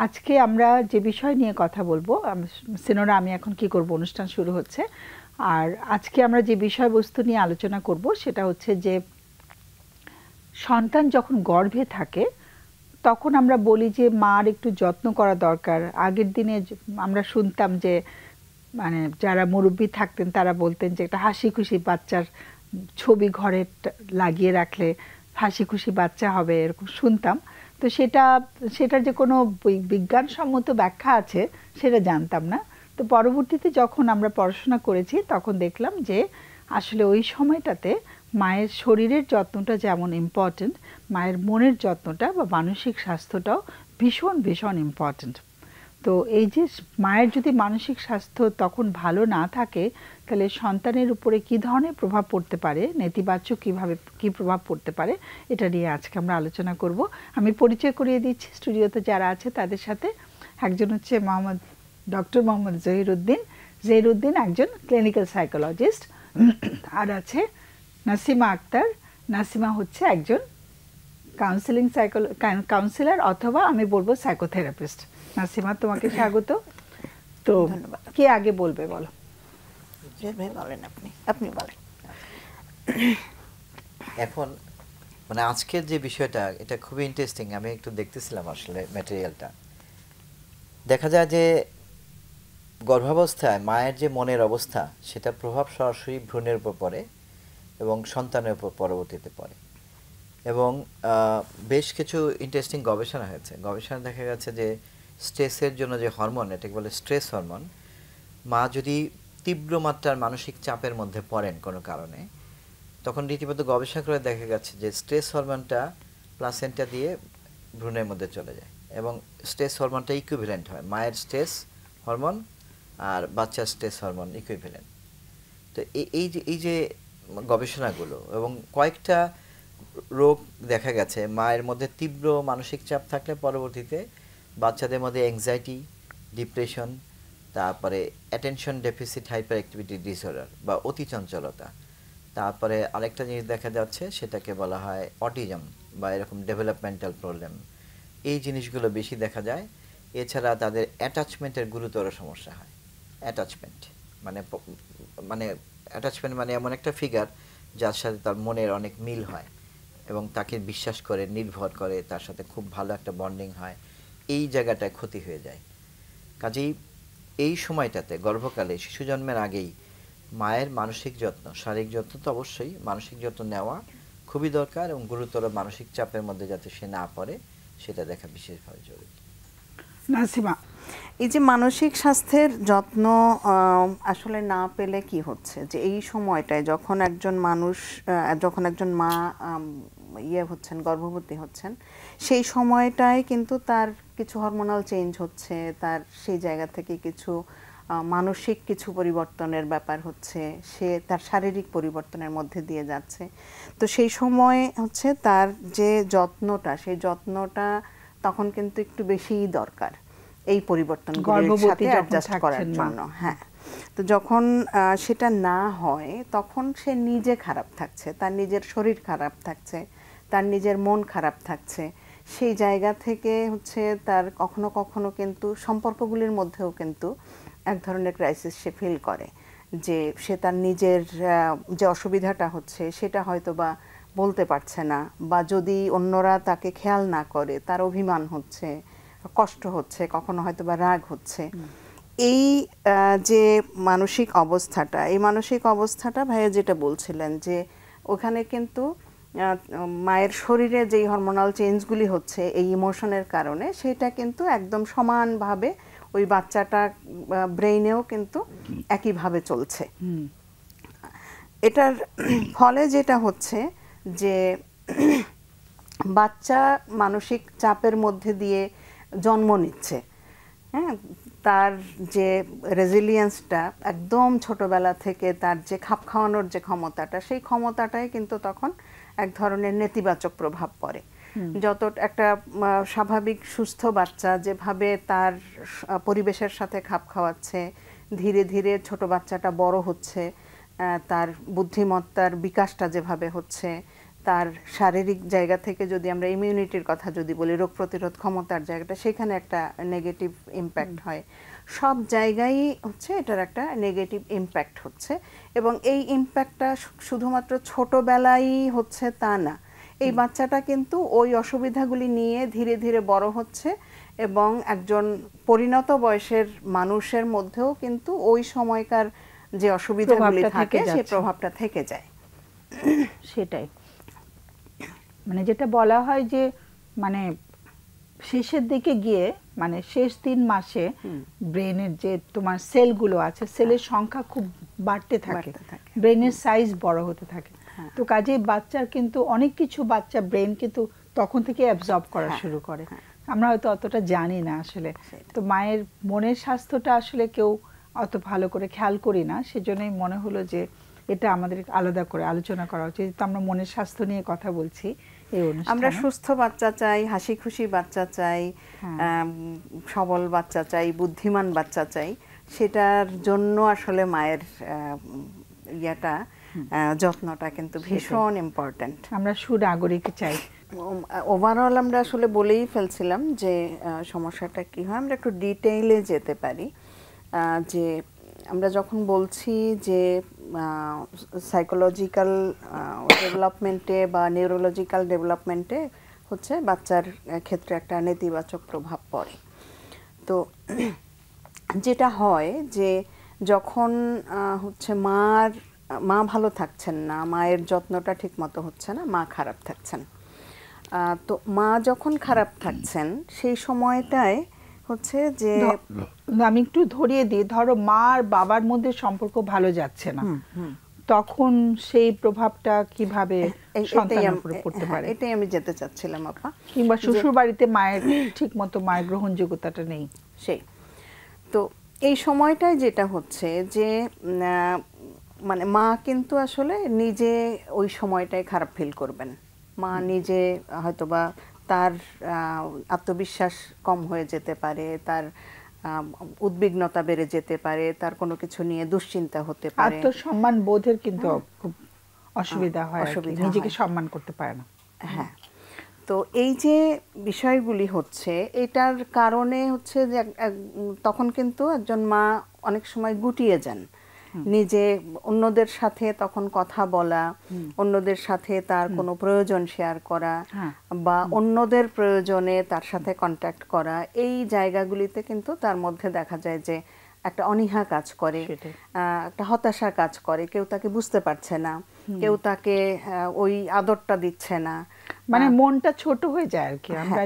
আজকে আমরা যে বিষয় নিয়ে কথা বলবো, সিনোরা আমি এখন কি করব, অনুষ্ঠান শুরু হচ্ছে। আর আজকে আমরা যে বিষয়বস্তু নিয়ে আলোচনা করব সেটা হচ্ছে যে সন্তান যখন গর্ভে থাকে তখন আমরা বলি যে মার একটু যত্ন করা দরকার। আগের দিনে আমরা শুনতাম যে মানে যারা মুরব্বী থাকতেন তারা বলতেন যে একটা হাসি খুশি বাচ্চার ছবি ঘরে লাগিয়ে রাখলে হাসি খুশি বাচ্চা হবে, এরকম শুনতাম। তো সেটার যে কোনো বিজ্ঞানসম্মত ব্যাখ্যা আছে সেটা জানতাম না। তো পরবর্তীতে যখন আমরা পড়াশোনা করেছি তখন দেখলাম যে আসলে ওই সময়টাতে মায়ের শরীরের যত্নটা যেমন ইম্পর্ট্যান্ট, মায়ের মনের যত্নটা বা মানসিক স্বাস্থ্যটাও ভীষণ ভীষণ ইম্পর্ট্যান্ট। তো এই যে মায়ের যদি মানসিক স্বাস্থ্য তখন ভালো না থাকে তাহলে সন্তানের উপরে কী ধরনের প্রভাব পড়তে পারে, নেতিবাচক কী প্রভাব পড়তে পারে, এটা নিয়ে আজকে আমরা আলোচনা করব। আমি পরিচয় করিয়ে দিচ্ছি স্টুডিওতে যারা আছে তাদের সাথে। একজন হচ্ছে ডক্টর মোহাম্মদ জহিরুদ্দিন একজন ক্লিনিক্যাল সাইকোলজিস্ট। আর আছে নাসিমা আক্তার। নাসিমা হচ্ছে একজন কাউন্সিলর অথবা আমি বলবো সাইকোথেরাপিস্ট। নাসিমা, তোমাকে স্বাগত। তো কে আগে বলবে বলো? বলেন, আপনি বলেন। এখন মানে আজকের যে বিষয়টা, এটা খুবই ইন্টারেস্টিং। আমি একটু দেখতেছিলাম আসলে ম্যাটেরিয়ালটা। দেখা যায় যে গর্ভাবস্থায় মায়ের যে মনের অবস্থা, সেটা প্রভাব সরাসরি ভ্রূণের উপর পড়ে এবং সন্তানের উপর পরবর্তীতে পড়ে। এবং বেশ কিছু ইন্টারেস্টিং গবেষণা হয়েছে। গবেষণা দেখা গেছে যে স্ট্রেসের জন্য যে হরমোন, এটাকে বলে স্ট্রেস হরমোন, মা যদি তীব্র মাত্রার মানসিক চাপের মধ্যে পড়েন কোনো কারণে, তখন রীতিমতো গবেষণা করে দেখা গেছে যে স্ট্রেস হরমোনটা প্লাসেন্টা দিয়ে ভ্রূণের মধ্যে চলে যায় এবং স্ট্রেস হরমোনটা ইকুইভ্যালেন্ট হয়। মায়ের স্ট্রেস হরমোন আর বাচ্চার স্ট্রেস হরমোন ইকুইভ্যালেন্ট। তো এই যে গবেষণাগুলো এবং কয়েকটা রোগ দেখা গেছে, মায়ের মধ্যে তীব্র মানসিক চাপ থাকলে পরবর্তীতে বাচ্চাদের মধ্যে অ্যাংজাইটি, ডিপ্রেশন, তারপরে attention deficit hyper activity disorder বা অতিচঞ্চলতা, তারপরে আরেকটা জিনিস দেখা যাচ্ছে সেটাকে বলা হয় অটিজম বা এরকম ডেভেলপমেন্টাল প্রবলেম। এই জিনিসগুলো বেশি দেখা যায়। এছাড়া তাদের অ্যাটাচমেন্টের গুরুতর সমস্যা হয়। অ্যাটাচমেন্ট মানে মানে অ্যাটাচমেন্ট মানে এমন একটা ফিগার যার সাথে তার মনের অনেক মিল হয় এবং তাকে বিশ্বাস করে, নির্ভর করে, তার সাথে খুব ভালো একটা বন্ডিং হয়। এই জায়গাটায় ক্ষতি হয়ে যায়। কাজেই এই সময়টাতে গর্ভকালে, শিশু জন্মের আগেই মায়ের মানসিক যত্ন, শারীরিক যত্ন তো অবশ্যই, মানসিক যত্ন নেওয়া খুবই দরকার এবং গুরুতর মানসিক চাপের মধ্যে যাতে সে না পড়ে সেটা দেখা বিশেষভাবে জরুরি। নাসিমা, এই যে মানসিক স্বাস্থ্যের যত্ন আসলে না পেলে কি হচ্ছে, যে এই সময়টায় যখন একজন মা হচ্ছেন, গর্ভবতী হচ্ছেন, সেই সময়টায় কিন্তু তার কিছু হরমোনাল চেঞ্জ হচ্ছে, তার সেই জায়গা থেকে কিছু মানসিক কিছু পরিবর্তনের ব্যাপার হচ্ছে, সে তার শারীরিক পরিবর্তনের মধ্যে দিয়ে যাচ্ছে। তো সেই সময় হচ্ছে তার যে যত্নটা, সেই যত্নটা তখন কিন্তু একটু বেশিই দরকার এই পরিবর্তনগুলোর সাথে অ্যাডজাস্ট করার জন্য। হ্যাঁ, তো যখন সেটা না হয় তখন সে নিজে খারাপ থাকছে, তার নিজের শরীর খারাপ থাকছে, তার নিজের মন খারাপ থাকছে। সেই জায়গা থেকে হচ্ছে তার কখনো কখনো কিন্তু সম্পর্কগুলির মধ্যেও কিন্তু এক ধরনের ক্রাইসিস সে ফিল করে, যে সে তার নিজের যে অসুবিধাটা হচ্ছে সেটা হয়তো বা বলতে পারছে না, বা যদি অন্যরা তাকে খেয়াল না করে তার অভিমান হচ্ছে, কষ্ট হচ্ছে, কখনো হয়তো বা রাগ হচ্ছে। এই যে মানসিক অবস্থাটা, এই মানসিক অবস্থাটা ভাইয়া যেটা বলছিলেন যে ওখানে কিন্তু মায়ের শরীরে যেই হরমোনাল চেঞ্জগুলি হচ্ছে এই ইমোশনের কারণে, সেটা কিন্তু একদম সমানভাবে ওই বাচ্চাটা ব্রেইনেও কিন্তু একইভাবে চলছে। এটার ফলে যেটা হচ্ছে যে বাচ্চা মানসিক চাপের মধ্যে দিয়ে জন্ম নিচ্ছে। হ্যাঁ, তার যে রেজিলিয়েন্সটা একদম ছোটবেলা থেকে, তার যে খাপ খাওয়ানোর যে ক্ষমতাটা, সেই ক্ষমতাটাই কিন্তু তখন এক ধরনের নেতিবাচক প্রভাব পড়ে। যত একটা স্বাভাবিক সুস্থ বাচ্চা যেভাবে তার পরিবেশের সাথে খাপ খাওয়াচ্ছে, ধীরে ধীরে ছোট বাচ্চাটা বড় হচ্ছে, তার বুদ্ধিমত্তার বিকাশটা যেভাবে হচ্ছে, তার শারীরিক জায়গা থেকে যদি আমরা ইমিউনিটির কথা যদি বলি, রোগ প্রতিরোধ ক্ষমতার জায়গাটা, সেখানে একটা নেগেটিভ ইম্প্যাক্ট হয়। সব জায়গায় হচ্ছে এটার একটা নেগেটিভ ইম্প্যাক্ট হচ্ছে, এবং এই ইম্প্যাক্টটা শুধুমাত্র ছোটবেলায় হচ্ছে তা না, এই বাচ্চাটা কিন্তু ওই অসুবিধাগুলি নিয়ে ধীরে ধীরে বড় হচ্ছে, এবং একজন পরিণত বয়সের মানুষের মধ্যেও কিন্তু ওই সময়কার যে অসুবিধাগুলি থাকে সেই প্রভাবটা থেকে যায়। সেটাই, মানে যেটা বলা হয় যে মানে শেষের দিকে গিয়ে, মানে শেষ 3 মাসে ব্রেনের যে তোমার সেলগুলো আছে, সেলের সংখ্যা খুব বাড়তে থাকে, ব্রেনের সাইজ বড় হতে থাকে। তো কাজেই বাচ্চার কিন্তু অনেক কিছু, বাচ্চা ব্রেন কিন্তু তখন থেকে অ্যাবজর্ব করা শুরু করে, আমরা হয়তো অতটা জানি না আসলে। তো মায়ের মনের স্বাস্থ্যটা আসলে কেউ অত ভালো করে খেয়াল করি না, সেজন্যই মনে হলো যে এটা আমাদের আলাদা করে আলোচনা করা উচিত। তো আমরা মনের স্বাস্থ্য নিয়ে কথা বলছি এই অনুষ্ঠানে। আমরা সুস্থ বাচ্চা চাই, হাসি খুশি বাচ্চা চাই, সবল বাচ্চা চাই, বুদ্ধিমান বাচ্চা চাই। সেটার জন্য আসলে মায়ের ইয়াটা, যত্নটা কিন্তু ভীষণ ইম্পর্ট্যান্ট। আমরা সুনাগরিক চাই। ওভারঅল আমরা আসলে বলেই ফেলছিলাম যে সমস্যাটা কি হয়, আমরা একটু ডিটেইলে যেতে পারি। যে আমরা যখন বলছি যে সাইকোলজিক্যাল ডেভেলপমেন্টে বা নিউরোলজিক্যাল ডেভেলপমেন্টে হচ্ছে বাচ্চার ক্ষেত্রে একটা নেতিবাচক প্রভাব পড়ে, তো যেটা হয় যে যখন হচ্ছে মা ভালো থাকছেন না, মায়ের যত্নটা ঠিক মতো হচ্ছে না, মা খারাপ থাকছেন, তো মা যখন খারাপ থাকছেন সেই সময়টায় হচ্ছে যে, আমি একটু ধরিয়ে দিই, ধরো মা আর বাবার মধ্যে সম্পর্ক ভালো যাচ্ছে না, তখন সেই প্রভাবটা কিভাবে সন্তানের উপরে পড়তে পারে? এটাই আমি যেতে চাচ্ছিলাম আপা। কিংবা শ্বশুর বাড়িতে মায়ের ঠিক মতো মায়ের গ্রহণযোগ্যতাটা নেই, সেই তো এই সময়টায় যেটা হচ্ছে যে মানে মা কিন্তু আসলে নিজে ওই সময়টায় খারাপ ফিল করবেন। মা নিজে হয়তোবা তার আত্মবিশ্বাস কম হয়ে যেতে পারে, তার উদ্বিগ্নতা বেড়ে যেতে পারে, তার কোনো কিছু নিয়ে দুশ্চিন্তা হতে পারে, আত্মসম্মান বোধের কিন্তু খুব অসুবিধা হয়, নিজেকে সম্মান করতে পারে না। হ্যাঁ, তো এই যে বিষয়গুলি হচ্ছে, এটার কারণে হচ্ছে যে তখন কিন্তু একজন মা অনেক সময় গুটিয়ে যান, নিজে অন্যদের সাথে তখন কথা বলা, অন্যদের সাথে তার কোনো প্রয়োজন শেয়ার করা বা অন্যদের প্রয়োজনে তার সাথে কন্ট্যাক্ট করা, এই জায়গাগুলিতে কিন্তু তার মধ্যে দেখা যায় যে একটা অনীহা কাজ করে, একটা হতাশা কাজ করে, কেউ তাকে বুঝতে পারছে না, কেউ তাকে ওই আদরটা দিচ্ছে না, মানে মনটা ছোট হয়ে যায় আর কি। আমরা